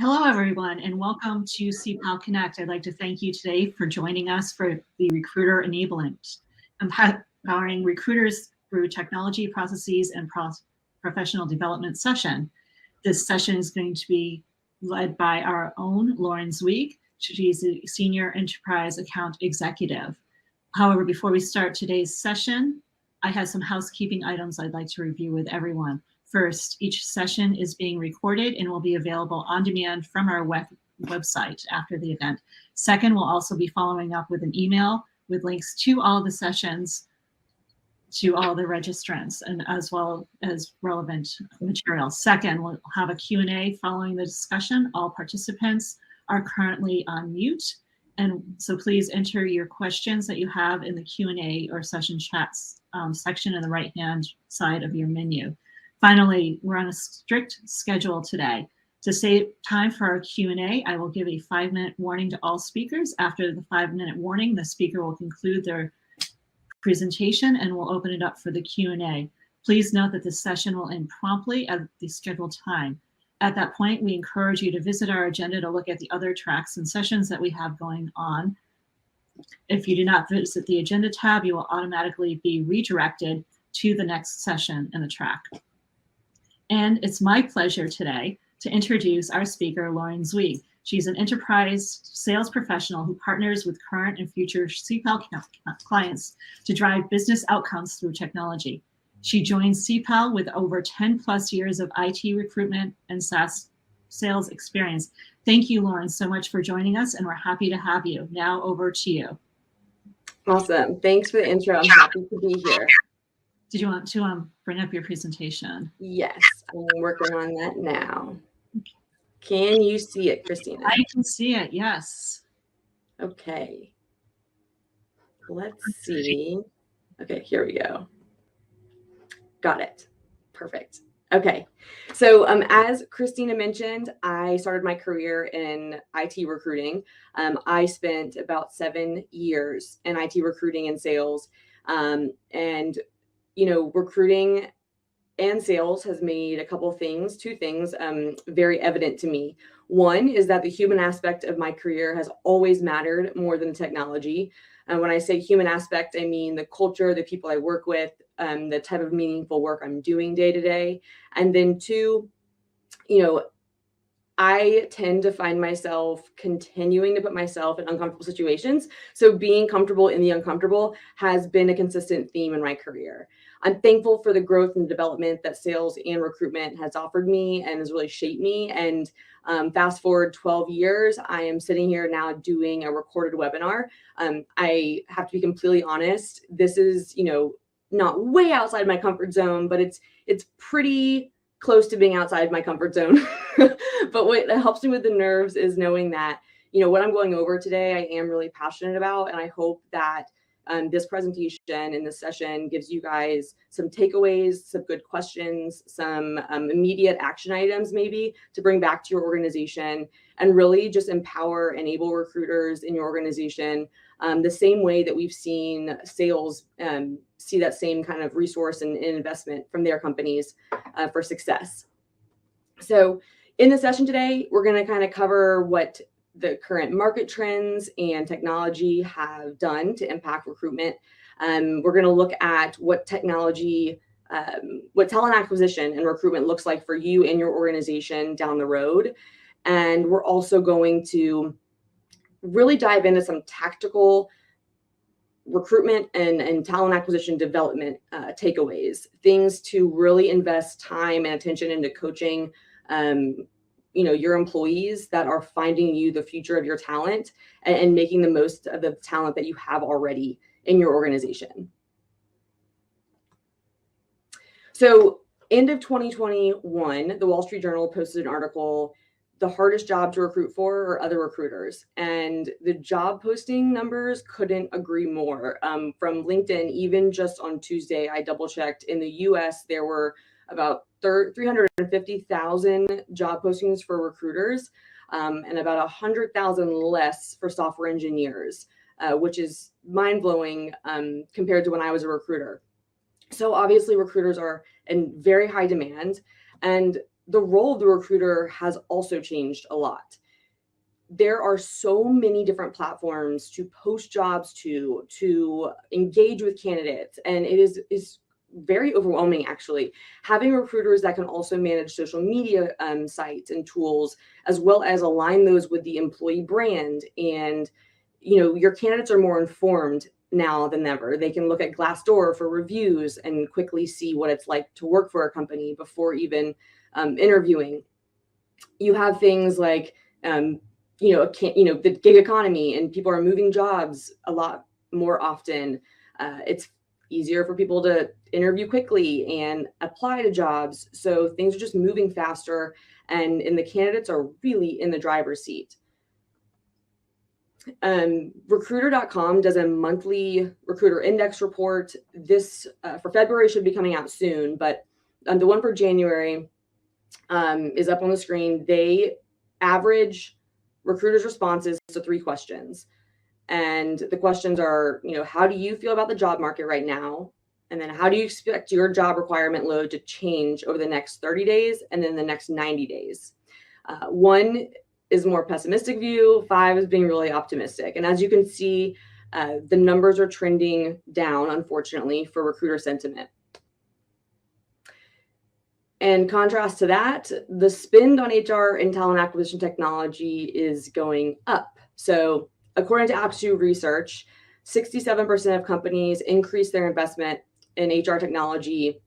Hello, everyone, and welcome to CPAL Connect. I'd like to thank you today for joining us for the Recruiter Enablement, empowering recruiters through technology, processes, and professional development session. This session is going to be led by our own Lauren Zweig. She's a Senior Enterprise Account Executive. However, before we start today's session, I have some housekeeping items I'd like to review with everyone. First, each session is being recorded and will be available on demand from our website after the event. Second, we'll also be following up with an email with links to all the sessions, to all the registrants, and as well as relevant materials. Second, we'll have a Q&A following the discussion. All participants are currently on mute, and so please enter your questions that you have in the Q&A or session chats section in the right-hand side of your menu. Finally, we're on a strict schedule today. To save time for our Q&A, I will give a 5-minute warning to all speakers. After the 5-minute warning, the speaker will conclude their presentation and we'll open it up for the Q&A. Please note that this session will end promptly at the scheduled time. At that point, we encourage you to visit our agenda to look at the other tracks and sessions that we have going on. If you do not visit the agenda tab, you will automatically be redirected to the next session in the track. And it's my pleasure today to introduce our speaker, Lauren Zweig. She's an enterprise sales professional who partners with current and future CPAL clients to drive business outcomes through technology. She joined CPAL with over 10 plus years of IT recruitment and SaaS sales experience. Thank you, Lauren, so much for joining us, and we're happy to have you. Now over to you. Awesome. Thanks for the intro. I'm happy to be here. Did you want to bring up your presentation? Yes, I'm working on that now. Can you see it, Christina? I can see it, yes. Okay. Let's see. Okay, here we go. Got it. Perfect. Okay. So as Christina mentioned, I started my career in IT recruiting. I spent about 7 years in IT recruiting and sales. And recruiting and sales has made two things very evident to me. One is that the human aspect of my career has always mattered more than technology. And when I say human aspect, I mean the culture, the people I work with, the type of meaningful work I'm doing day to day. And then two, I tend to find myself continuing to put myself in uncomfortable situations. So being comfortable in the uncomfortable has been a consistent theme in my career. I'm thankful for the growth and development that sales and recruitment has offered me and has really shaped me. And fast forward 12 years, I am sitting here now doing a recorded webinar. I have to be completely honest. This is, not way outside my comfort zone, but it's pretty close to being outside my comfort zone. But what helps me with the nerves is knowing that, what I'm going over today, I am really passionate about. And I hope that this presentation and this session gives you guys some takeaways, some good questions, some immediate action items maybe to bring back to your organization and really just enable recruiters in your organization the same way that we've seen sales see that same kind of resource and investment from their companies for success. So in the session today, we're going to kind of cover what the current market trends and technology have done to impact recruitment. We're going to look at what technology, what talent acquisition and recruitment looks like for you and your organization down the road. And we're also going to really dive into some tactical recruitment and talent acquisition development takeaways, things to really invest time and attention into coaching your employees that are finding you the future of your talent and making the most of the talent that you have already in your organization. So end of 2021, the Wall Street Journal posted an article, "The hardest job to recruit for are other recruiters." And the job posting numbers couldn't agree more. From LinkedIn, even just on Tuesday, I double checked. In the US, there were about 350,000 job postings for recruiters and about 100,000 less for software engineers, which is mind-blowing compared to when I was a recruiter. So obviously recruiters are in very high demand. And the role of the recruiter has also changed a lot. There are so many different platforms to post jobs to engage with candidates, and it is very overwhelming, actually. Having recruiters that can also manage social media sites and tools, as well as align those with the employee brand. And your candidates are more informed now than ever. They can look at Glassdoor for reviews and quickly see what it's like to work for a company before interviewing. You have things like the gig economy, and people are moving jobs a lot more often. It's easier for people to interview quickly and apply to jobs. So things are just moving faster, and the candidates are really in the driver's seat. Recruiter.com does a monthly recruiter index report. This for February should be coming out soon, but the one for January is up on the screen. They average recruiters' responses to 3 questions. And the questions are, how do you feel about the job market right now? And then how do you expect your job requirement load to change over the next 30 days and then the next 90 days? 1 is a more pessimistic view, 5 is being really optimistic. And as you can see, the numbers are trending down, unfortunately, for recruiter sentiment. In contrast to that, the spend on HR and talent acquisition technology is going up. So according to Aptitude Research, 67% of companies increased their investment in HR technology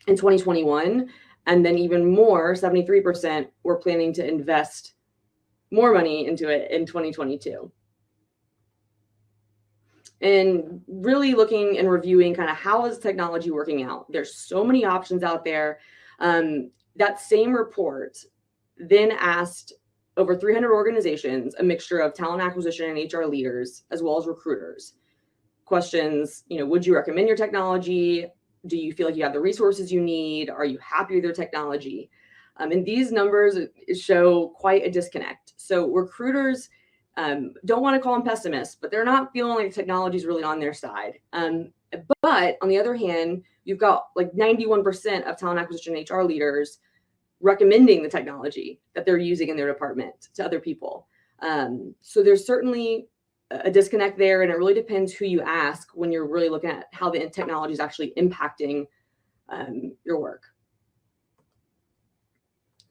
in 2021. And then even more, 73% were planning to invest more money into it in 2022. And really looking and reviewing kind of how is technology working out. There's so many options out there. That same report then asked over 300 organizations, a mixture of talent acquisition and HR leaders, as well as recruiters. Questions, would you recommend your technology? Do you feel like you have the resources you need? Are you happy with your technology? And these numbers show quite a disconnect. So recruiters don't want to call them pessimists, but they're not feeling like technology is really on their side. But on the other hand, you've got like 91% of talent acquisition and HR leaders recommending the technology that they're using in their department to other people. So there's certainly a disconnect there, and it really depends who you ask when you're really looking at how the technology is actually impacting your work.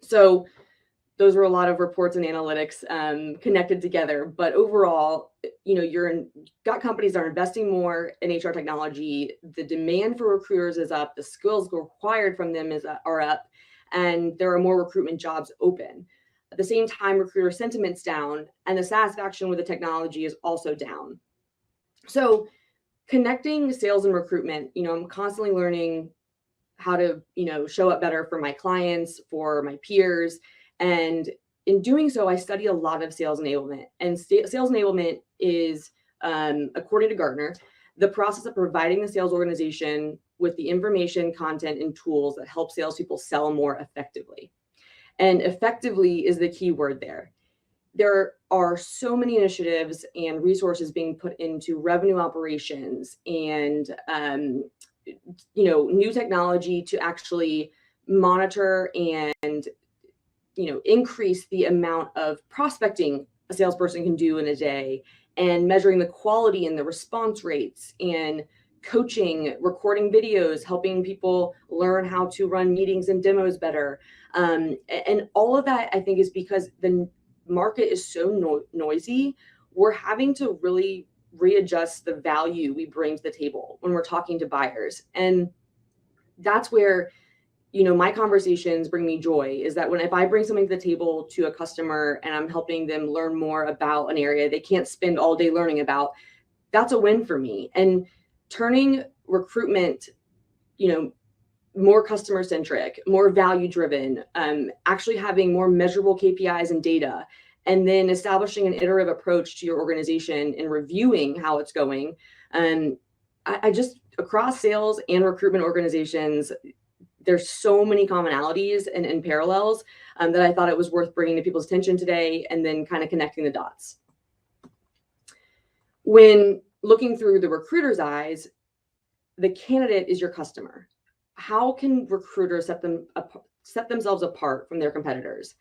So those were a lot of reports and analytics connected together. But overall, got companies that are investing more in HR technology. The demand for recruiters is up. The skills required from them are up, and there are more recruitment jobs open. At the same time, recruiter sentiment's down, and the satisfaction with the technology is also down. So connecting sales and recruitment, I'm constantly learning how to, show up better for my clients, for my peers. And in doing so, I study a lot of sales enablement. And sales enablement is, according to Gartner, the process of providing the sales organization with the information, content, and tools that help salespeople sell more effectively. And effectively is the key word there. There are so many initiatives and resources being put into revenue operations and new technology to actually monitor and increase the amount of prospecting a salesperson can do in a day, and measuring the quality and the response rates, and coaching, recording videos, helping people learn how to run meetings and demos better. And all of that, I think, is because the market is so noisy. We're having to really readjust the value we bring to the table when we're talking to buyers. And that's where, my conversations bring me joy, is that if I bring something to the table to a customer and I'm helping them learn more about an area they can't spend all day learning about, that's a win for me. And turning recruitment, more customer centric, more value driven, actually having more measurable KPIs and data, and then establishing an iterative approach to your organization and reviewing how it's going. I just, across sales and recruitment organizations, there's so many commonalities and parallels that I thought it was worth bringing to people's attention today, and then kind of connecting the dots. When looking through the recruiter's eyes, the candidate is your customer. how can recruiters set themselves apart from their competitors?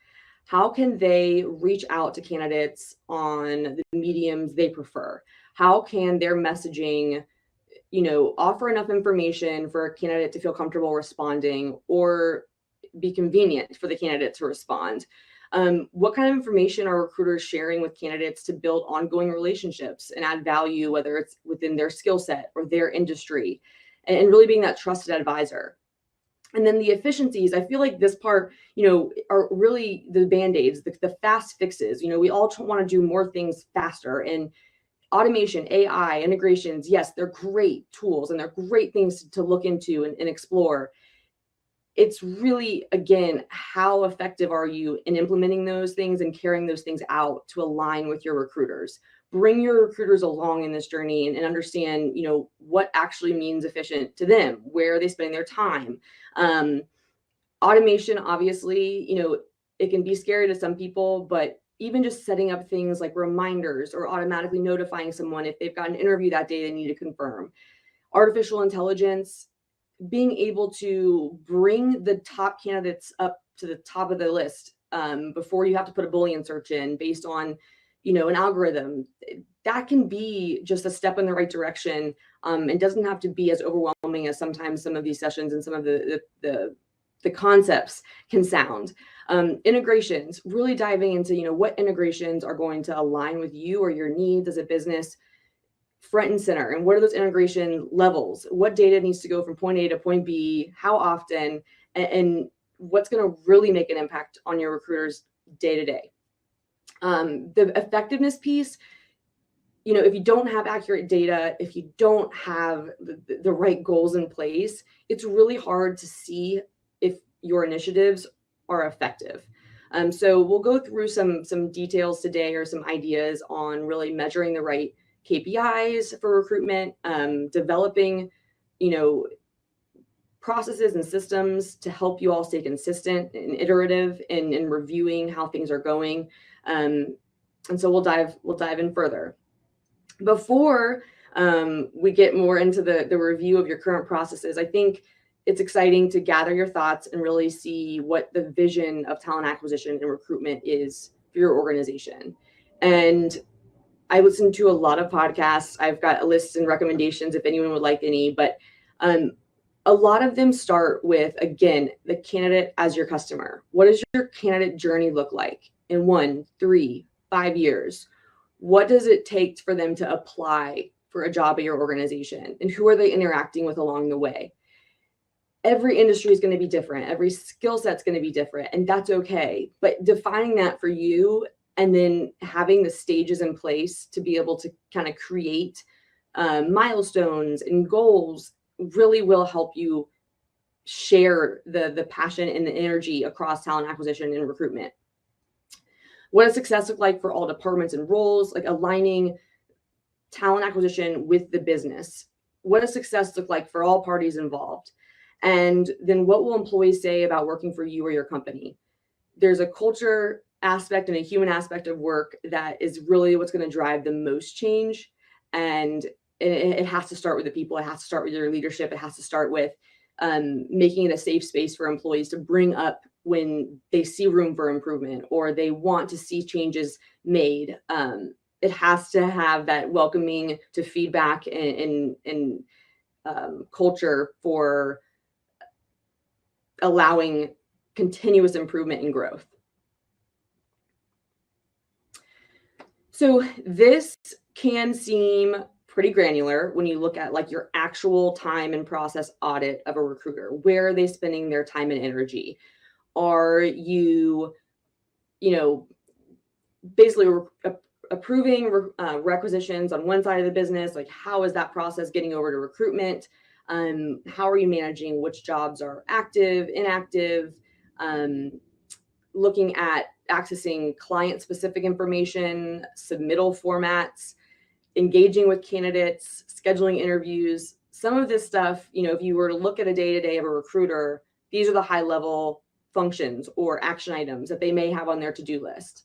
How can they reach out to candidates on the mediums they prefer? How can their messaging, offer enough information for a candidate to feel comfortable responding, or be convenient for the candidate to respond? What kind of information are recruiters sharing with candidates to build ongoing relationships and add value, whether it's within their skill set or their industry, and really being that trusted advisor? And then the efficiencies, I feel like this part, are really the band-aids, the fast fixes. We all want to do more things faster, and automation, AI, integrations, yes, they're great tools and they're great things to look into and explore. It's really, again, how effective are you in implementing those things and carrying those things out to align with your recruiters? Bring your recruiters along in this journey and understand, what actually means efficient to them. Where are they spending their time? Automation, obviously, it can be scary to some people, but even just setting up things like reminders or automatically notifying someone if they've got an interview that day they need to confirm. Artificial intelligence, being able to bring the top candidates up to the top of the list before you have to put a Boolean search in based on, an algorithm, that can be just a step in the right direction, and doesn't have to be as overwhelming as sometimes some of these sessions and some of the concepts can sound. Integrations, really diving into, what integrations are going to align with you or your needs as a business, front and center. And what are those integration levels? What data needs to go from point A to point B? How often? And what's going to really make an impact on your recruiters day to day? The effectiveness piece, if you don't have accurate data, if you don't have the right goals in place, it's really hard to see if your initiatives are effective. So we'll go through some details today, or some ideas on really measuring the right KPIs for recruitment, developing, processes and systems to help you all stay consistent and iterative in reviewing how things are going. And so we'll dive in further. Before we get more into the review of your current processes, I think it's exciting to gather your thoughts and really see what the vision of talent acquisition and recruitment is for your organization. And I listen to a lot of podcasts. I've got a list and recommendations if anyone would like any, but a lot of them start with, again, the candidate as your customer. What does your candidate journey look like in 1, 3, 5 years? What does it take for them to apply for a job at your organization? And who are they interacting with along the way? Every industry is going to be different. Every skill set is going to be different, and that's okay. But defining that for you, and then having the stages in place to be able to kind of create milestones and goals, really will help you share the passion and the energy across talent acquisition and recruitment. What does success look like for all departments and roles? Like aligning talent acquisition with the business. What does success look like for all parties involved? And then what will employees say about working for you or your company? There's a culture aspect and a human aspect of work that is really what's going to drive the most change. And it has to start with the people. It has to start with your leadership. It has to start with making it a safe space for employees to bring up when they see room for improvement or they want to see changes made. It has to have that welcoming to feedback and culture for allowing continuous improvement and growth. So this can seem pretty granular when you look at like your actual time and process audit of a recruiter. Where are they spending their time and energy? Are you, basically approving requisitions on one side of the business? Like, how is that process getting over to recruitment? How are you managing which jobs are active, inactive? Looking at accessing client-specific information, submittal formats, engaging with candidates, scheduling interviews. Some of this stuff, if you were to look at a day-to-day of a recruiter, these are the high-level functions or action items that they may have on their to-do list.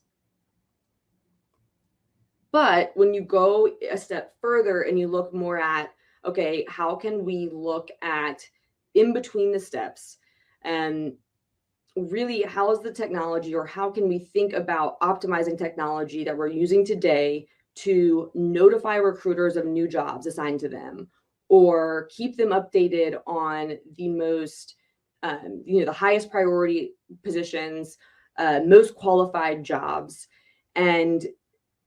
But when you go a step further and you look more at, okay, how can we look at in between the steps, and really, how is the technology, or how can we think about optimizing technology that we're using today to notify recruiters of new jobs assigned to them, or keep them updated on the most, the highest priority positions, most qualified jobs, and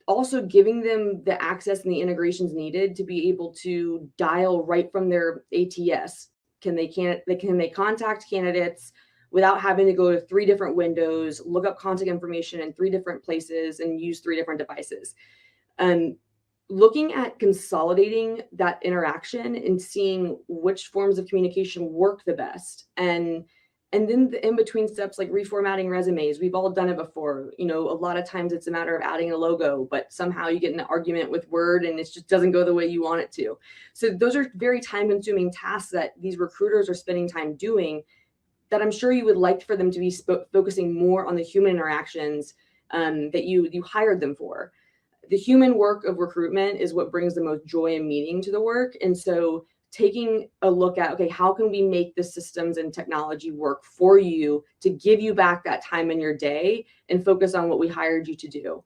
also giving them the access and the integrations needed to be able to dial right from their ATS. Can they contact candidates without having to go to 3 different windows, look up contact information in 3 different places, and use 3 different devices? Looking at consolidating that interaction and seeing which forms of communication work the best, and then the in-between steps, like reformatting resumes. We've all done it before. A lot of times it's a matter of adding a logo, but somehow you get in an argument with Word and it just doesn't go the way you want it to. So those are very time-consuming tasks that these recruiters are spending time doing, that I'm sure you would like for them to be focusing more on the human interactions that you hired them for. The human work of recruitment is what brings the most joy and meaning to the work. And so taking a look at, okay, how can we make the systems and technology work for you to give you back that time in your day and focus on what we hired you to do?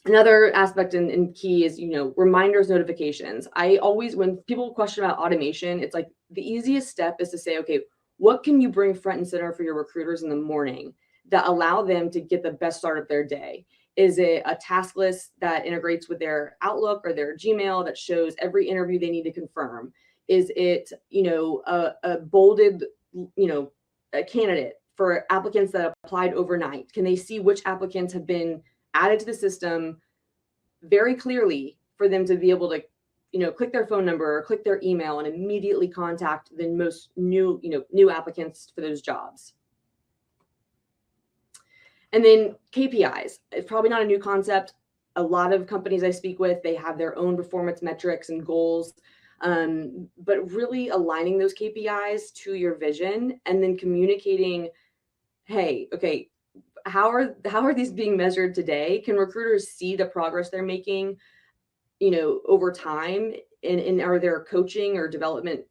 Another aspect and key is, reminders, notifications. I always, when people question about automation, it's like the easiest step is to say, okay, what can you bring front and center for your recruiters in the morning that allow them to get the best start of their day? Is it a task list that integrates with their Outlook or their Gmail that shows every interview they need to confirm? Is it, a bolded, a candidate for applicants that applied overnight? Can they see which applicants have been added to the system very clearly for them to be able to, click their phone number or click their email and immediately contact the most new applicants for those jobs? And then KPIs. It's probably not a new concept. A lot of companies I speak with, they have their own performance metrics and goals, but really aligning those KPIs to your vision and then communicating, hey, okay, how are these being measured today? Can recruiters see the progress they're making, over time? And are there coaching or development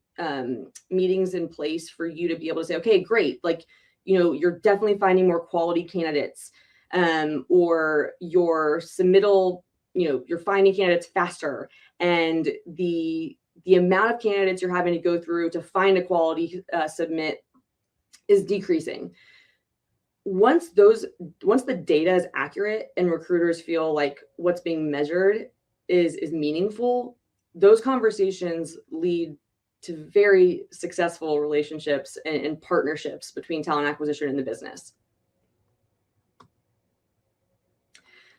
meetings in place for you to be able to say, okay, great, like, you're definitely finding more quality candidates, or your submittal, you're finding candidates faster, and the amount of candidates you're having to go through to find a quality submit is decreasing. Once the data is accurate and recruiters feel like what's being measured is meaningful, those conversations lead to very successful relationships and partnerships between talent acquisition and the business.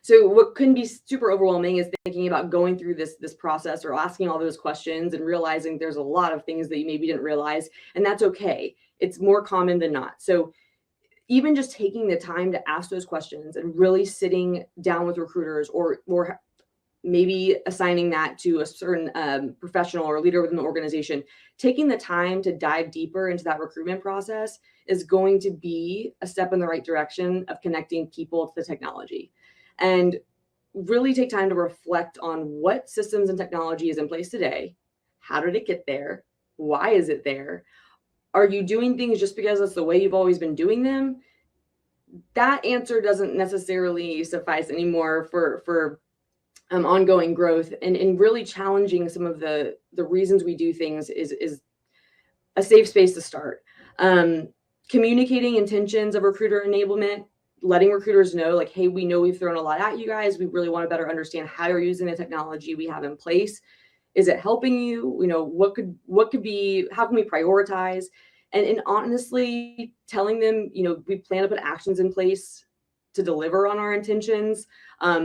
So what can be super overwhelming is thinking about going through this process or asking all those questions and realizing there's a lot of things that you maybe didn't realize, and that's okay. It's more common than not. So even just taking the time to ask those questions and really sitting down with recruiters, or maybe assigning that to a certain professional or leader within the organization, taking the time to dive deeper into that recruitment process is going to be a step in the right direction of connecting people to the technology. And really take time to reflect on what systems and technology is in place today. How did it get there? Why is it there? Are you doing things just because that's the way you've always been doing them? That answer doesn't necessarily suffice anymore for ongoing growth, and really challenging some of the reasons we do things is a safe space to start. Communicating intentions of recruiter enablement, letting recruiters know, like, hey, we know we've thrown a lot at you guys. We really want to better understand how you're using the technology we have in place. Is it helping you? What could be, how can we prioritize? And honestly telling them, we plan to put actions in place to deliver on our intentions.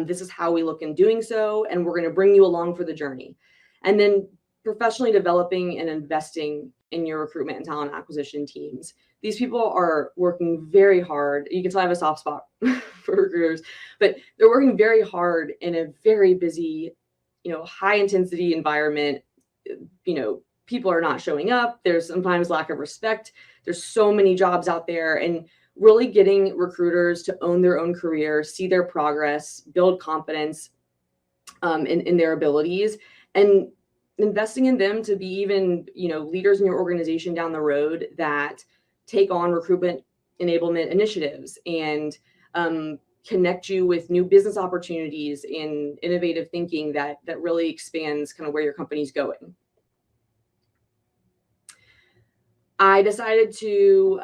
This is how we look in doing so, and we're going to bring you along for the journey. And then professionally developing and investing in your recruitment and talent acquisition teams. These people are working very hard. You can tell I have a soft spot for recruiters, but they're working very hard in a very busy, high intensity environment. People are not showing up. There's sometimes lack of respect. There's so many jobs out there, and really getting recruiters to own their own career, see their progress, build confidence in their abilities, and investing in them to be even, leaders in your organization down the road that take on recruitment enablement initiatives and connect you with new business opportunities and innovative thinking that really expands kind of where your company's going. I decided to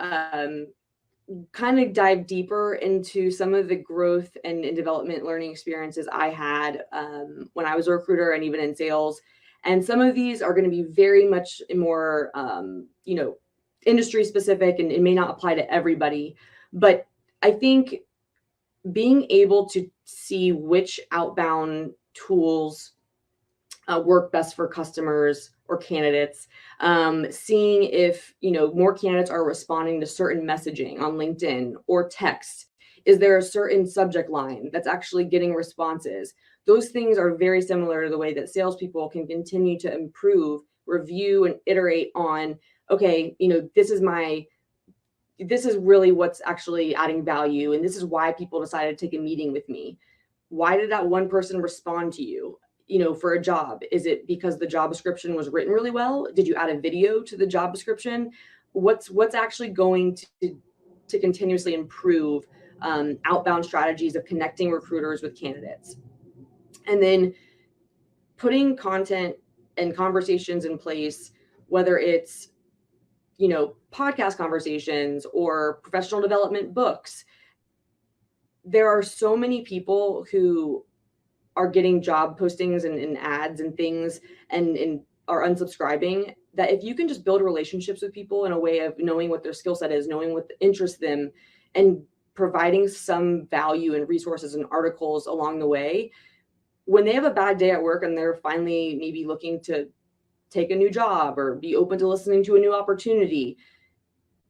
kind of dive deeper into some of the growth and development learning experiences I had when I was a recruiter and even in sales. And some of these are going to be very much more, industry specific, and it may not apply to everybody. But I think being able to see which outbound tools work best for customers or candidates, seeing if more candidates are responding to certain messaging on LinkedIn or text. Is there a certain subject line that's actually getting responses? Those things are very similar to the way that salespeople can continue to improve, review, and iterate on, okay, this is really what's actually adding value, and this is why people decided to take a meeting with me. Why did that one person respond to you? For a job? Is it because the job description was written really well? Did you add a video to the job description? What's actually going to continuously improve outbound strategies of connecting recruiters with candidates? And then putting content and conversations in place, whether it's podcast conversations or professional development books. There are so many people who are getting job postings and ads and things and are unsubscribing, that if you can just build relationships with people in a way of knowing what their skill set is, knowing what interests them, and providing some value and resources and articles along the way, when they have a bad day at work and they're finally maybe looking to take a new job or be open to listening to a new opportunity,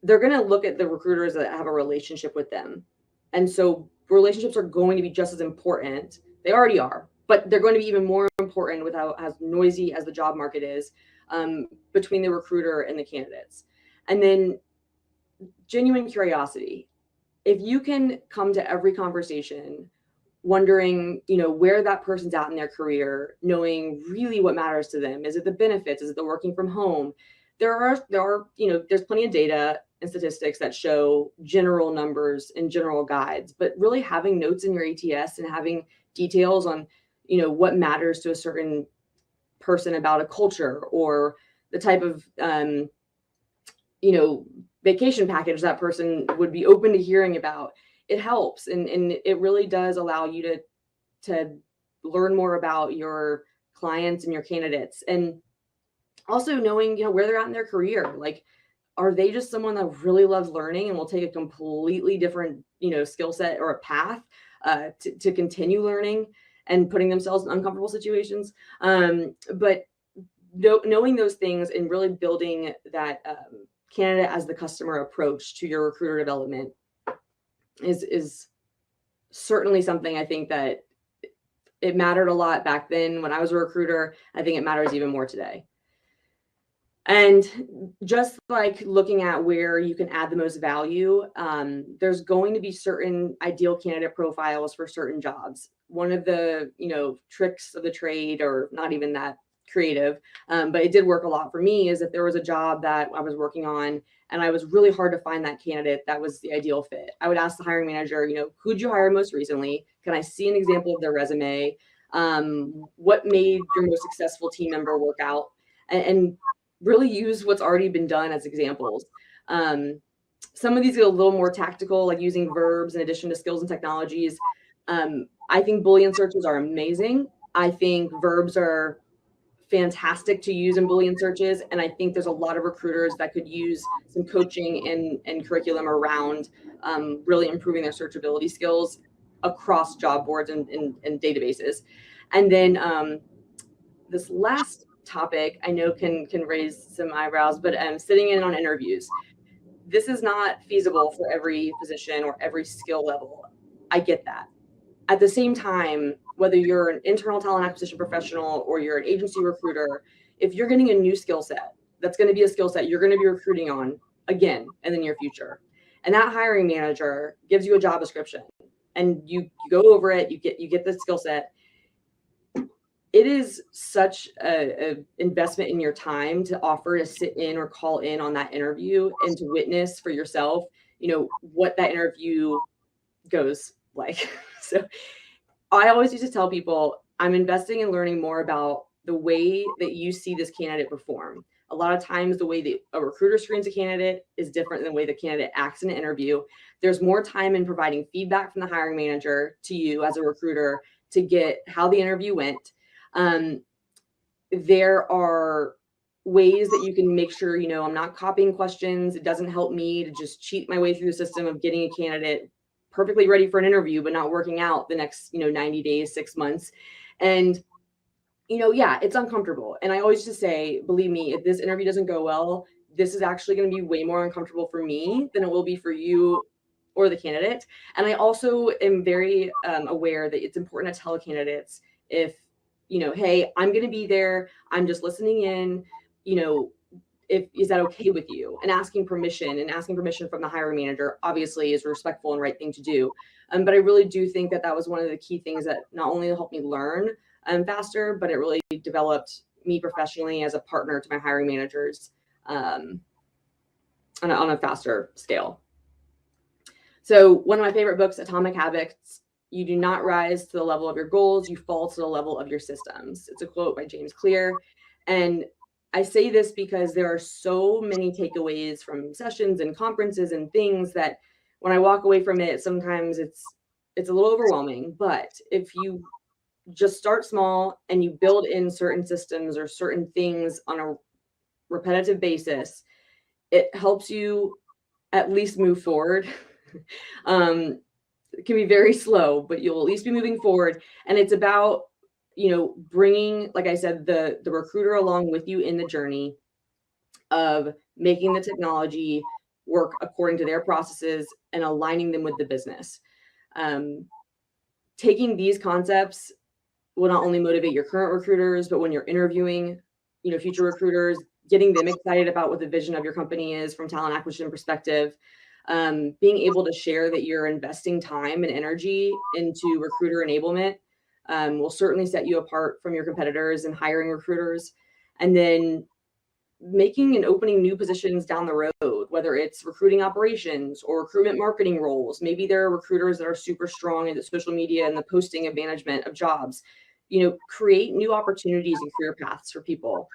they're going to look at the recruiters that have a relationship with them. And so relationships are going to be just as important. They already are, but they're going to be even more important with how as noisy as the job market is, between the recruiter and the candidates. And then genuine curiosity. If you can come to every conversation wondering, where that person's at in their career, knowing really what matters to them. Is it the benefits? Is it the working from home? There are, there's plenty of data and statistics that show general numbers and general guides, but really having notes in your ATS and having details on, what matters to a certain person about a culture or the type of, vacation package that person would be open to hearing about. It helps. And it really does allow you to learn more about your clients and your candidates. And also knowing, where they're at in their career. Like, are they just someone that really loves learning and will take a completely different, skill set or a path to continue learning and putting themselves in uncomfortable situations? But knowing those things and really building that candidate as the customer approach to your recruiter development is certainly something I think that it mattered a lot back then when I was a recruiter. I think it matters even more today. And just like looking at where you can add the most value, there's going to be certain ideal candidate profiles for certain jobs. One of the, tricks of the trade, or not even that creative, but it did work a lot for me, is if there was a job that I was working on and I was really hard to find that candidate that was the ideal fit, I would ask the hiring manager, who'd you hire most recently? Can I see an example of their resume? What made your most successful team member work out? And really use what's already been done as examples. Some of these get a little more tactical, like using verbs in addition to skills and technologies. I think Boolean searches are amazing. I think verbs are fantastic to use in Boolean searches. And I think there's a lot of recruiters that could use some coaching and curriculum around really improving their searchability skills across job boards and databases. And then this last topic I know can raise some eyebrows, but sitting in on interviews. This is not feasible for every position or every skill level. I get that. At the same time, whether you're an internal talent acquisition professional or you're an agency recruiter, if you're getting a new skill set, that's going to be a skill set you're going to be recruiting on again in the near future. And that hiring manager gives you a job description and you go over it, you get the skill set. it is such a investment in your time to offer to sit in or call in on that interview and to witness for yourself, what that interview goes like. So I always used to tell people, I'm investing in learning more about the way that you see this candidate perform. A lot of times the way that a recruiter screens a candidate is different than the way the candidate acts in an interview. There's more time in providing feedback from the hiring manager to you as a recruiter to get how the interview went. There are ways that you can make sure, I'm not copying questions. It doesn't help me to just cheat my way through the system of getting a candidate perfectly ready for an interview, but not working out the next, 90 days, 6 months. And, yeah, it's uncomfortable. And I always just say, believe me, if this interview doesn't go well, this is actually going to be way more uncomfortable for me than it will be for you or the candidate. And I also am very aware that it's important to tell candidates if, hey, I'm going to be there. I'm just listening in, is that okay with you? And asking permission from the hiring manager obviously is a respectful and right thing to do. But I really do think that was one of the key things that not only helped me learn faster, but it really developed me professionally as a partner to my hiring managers on a faster scale. So one of my favorite books, Atomic Habits: You do not rise to the level of your goals, you fall to the level of your systems. It's a quote by James Clear. And I say this because there are so many takeaways from sessions and conferences and things that when I walk away from it, sometimes it's a little overwhelming. But if you just start small and you build in certain systems or certain things on a repetitive basis, it helps you at least move forward. It can be very slow, but you'll at least be moving forward. And it's about, bringing, like I said, the recruiter along with you in the journey of making the technology work according to their processes and aligning them with the business. Taking these concepts will not only motivate your current recruiters, but when you're interviewing, future recruiters, getting them excited about what the vision of your company is from talent acquisition perspective. Being able to share that you're investing time and energy into recruiter enablement will certainly set you apart from your competitors and hiring recruiters. And then making and opening new positions down the road, whether it's recruiting operations or recruitment marketing roles. Maybe there are recruiters that are super strong in the social media and the posting and management of jobs. Create new opportunities and career paths for people.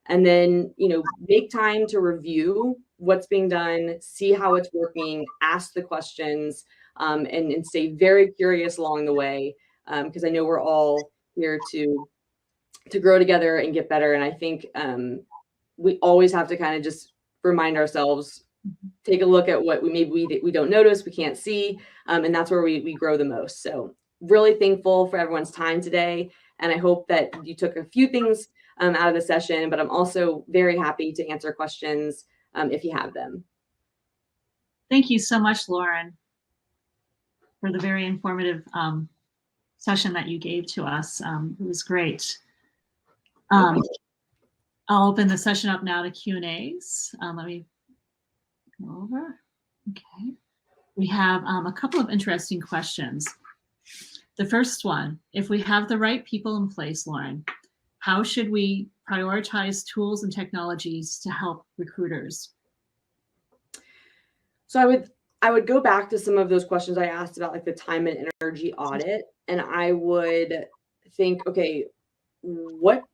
And then, make time to review what's being done, see how it's working, ask the questions, and stay very curious along the way. Because I know we're all here to grow together and get better. And I think we always have to kind of just remind ourselves, take a look at what we don't notice, we can't see, and that's where we grow the most. So really thankful for everyone's time today. And I hope that you took a few things out of the session, but I'm also very happy to answer questions if you have them. Thank you so much, Lauren, for the very informative session that you gave to us. It was great. I'll open the session up now to Q&As. Let me go over. Okay. We have a couple of interesting questions. The first one, if we have the right people in place, Lauren, how should we prioritize tools and technologies to help recruiters? So I would go back to some of those questions I asked about, like the time and energy audit, and I would think, okay, what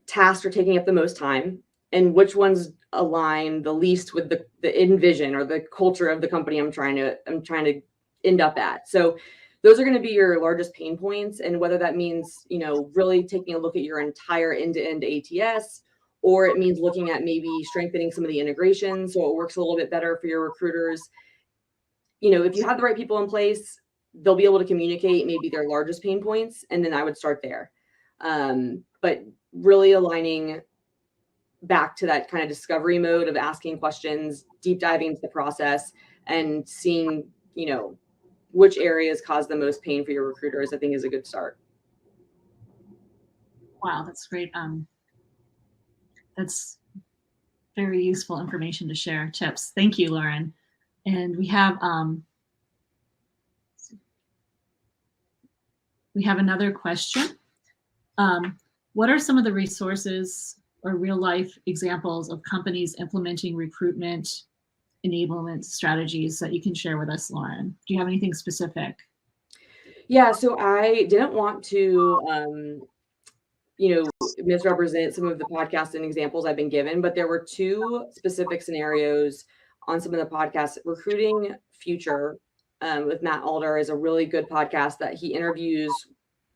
tasks are taking up the most time, and which ones align the least with the envision or the culture of the company I'm trying to end up at. So those are going to be your largest pain points, and whether that means really taking a look at your entire end-to-end ATS, or it means looking at maybe strengthening some of the integrations so it works a little bit better for your recruiters. If you have the right people in place, they'll be able to communicate maybe their largest pain points, and then I would start there. But really aligning back to that kind of discovery mode of asking questions, deep diving into the process, and seeing, which areas cause the most pain for your recruiters, I think is a good start. Wow, that's great. That's very useful information to share, tips. Thank you, Lauren. And we have another question. What are some of the resources or real life examples of companies implementing recruitment enablement strategies that you can share with us, Lauren? Do you have anything specific? Yeah, so I didn't want to, misrepresent some of the podcasts and examples I've been given, but there were two specific scenarios on some of the podcasts. Recruiting Future with Matt Alder is a really good podcast that he interviews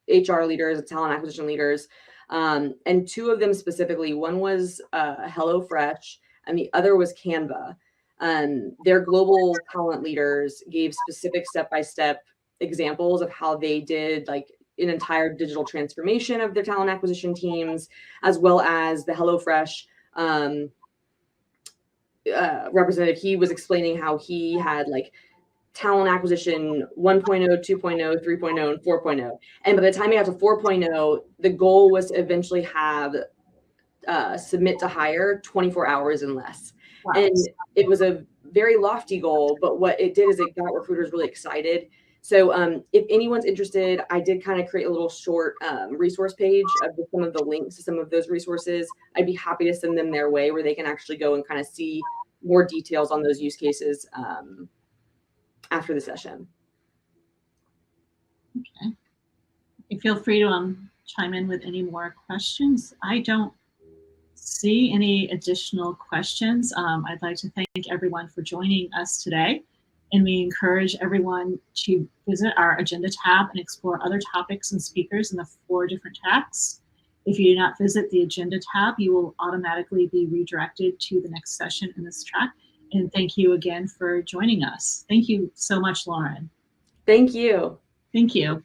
HR leaders, talent acquisition leaders. And two of them specifically, one was HelloFresh and the other was Canva. Their global talent leaders gave specific step-by-step examples of how they did like an entire digital transformation of their talent acquisition teams, as well as the HelloFresh representative. He was explaining how he had like talent acquisition 1.0, 2.0, 3.0, and 4.0. And by the time he got to 4.0, the goal was to eventually have submit to hire 24 hours and less. Wow. And it was a very lofty goal, but what it did is it got recruiters really excited. So if anyone's interested, I did kind of create a little short resource page of some of the links to some of those resources. I'd be happy to send them their way where they can actually go and kind of see more details on those use cases after the session. Okay. You feel free to chime in with any more questions. I don't see any additional questions. I'd like to thank everyone for joining us today. And we encourage everyone to visit our agenda tab and explore other topics and speakers in the 4 different tabs. If you do not visit the agenda tab, you will automatically be redirected to the next session in this track. And thank you again for joining us. Thank you so much, Lauren. Thank you. Thank you.